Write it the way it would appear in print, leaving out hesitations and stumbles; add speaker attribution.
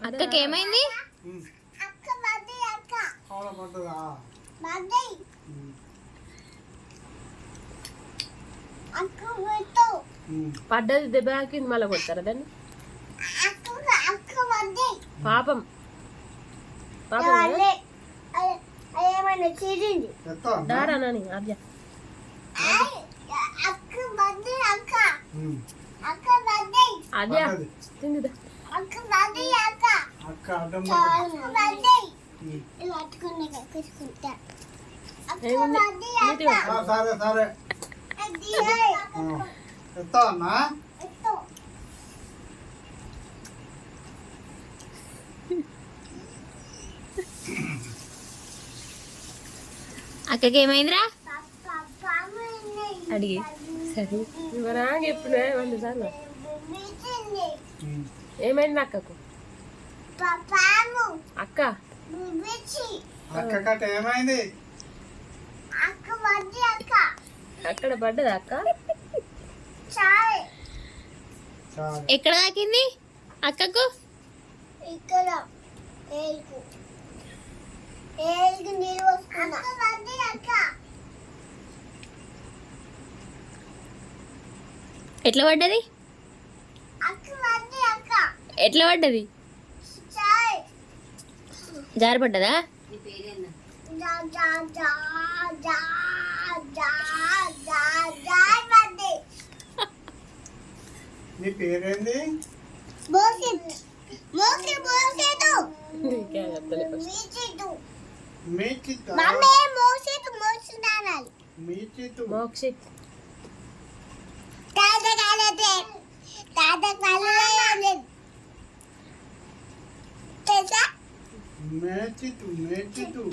Speaker 1: అక్కకి ఏమైంది?
Speaker 2: పడ్డది దెబ్బ తాకింది మళ్ళీ కొడతారా దాన్ని? పాపం దారా నాని ఆద్య ఆద్య తిందిదా
Speaker 1: అక్కకి ఏమైందిరా
Speaker 2: అడిగి సరే రాగా ఎప్పుడు 100 సార్లు ఏమైంది అక్కకు? అక్క
Speaker 3: ఏమైంది?
Speaker 2: అక్కడ పడ్డదా అక్క?
Speaker 1: ఎక్కడ తాకింది అక్కకు? ఎట్లా పడ్డది? ఎట్లా పడ్డది? జారిపడ్డదా?
Speaker 3: నీ పేరేంది?
Speaker 2: మోక్షిత్
Speaker 3: మేచితు